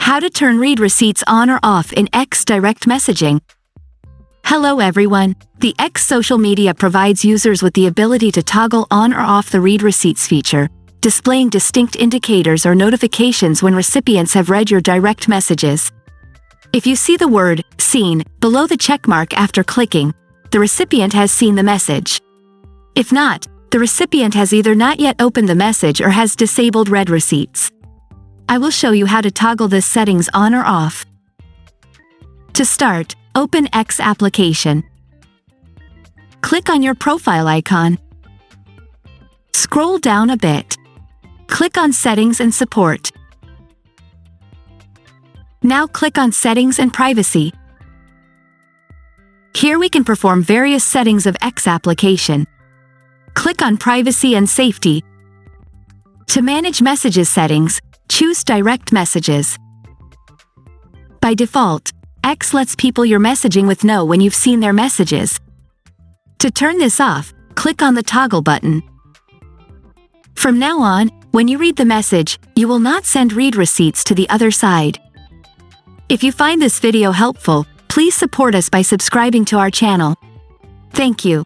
How to turn read receipts on or off in X direct messaging. Hello everyone. The X social media provides users with the ability to toggle on or off the read receipts feature, displaying distinct indicators or notifications when recipients have read your direct messages. If you see the word "Seen" below the checkmark after clicking, the recipient has seen the message. If not, the recipient has either not yet opened the message or has disabled read receipts. I will show you how to toggle this settings on or off. To start, open X application. Click on your profile icon. Scroll down a bit. Click on Settings and Support. Now click on Settings and Privacy. Here we can perform various settings of X application. Click on Privacy and Safety. To manage messages settings, choose Direct Messages. By default, X lets people you're messaging with know when you've seen their messages. To turn this off, click on the toggle button. From now on, when you read the message, you will not send read receipts to the other side. If you find this video helpful, please support us by subscribing to our channel. Thank you.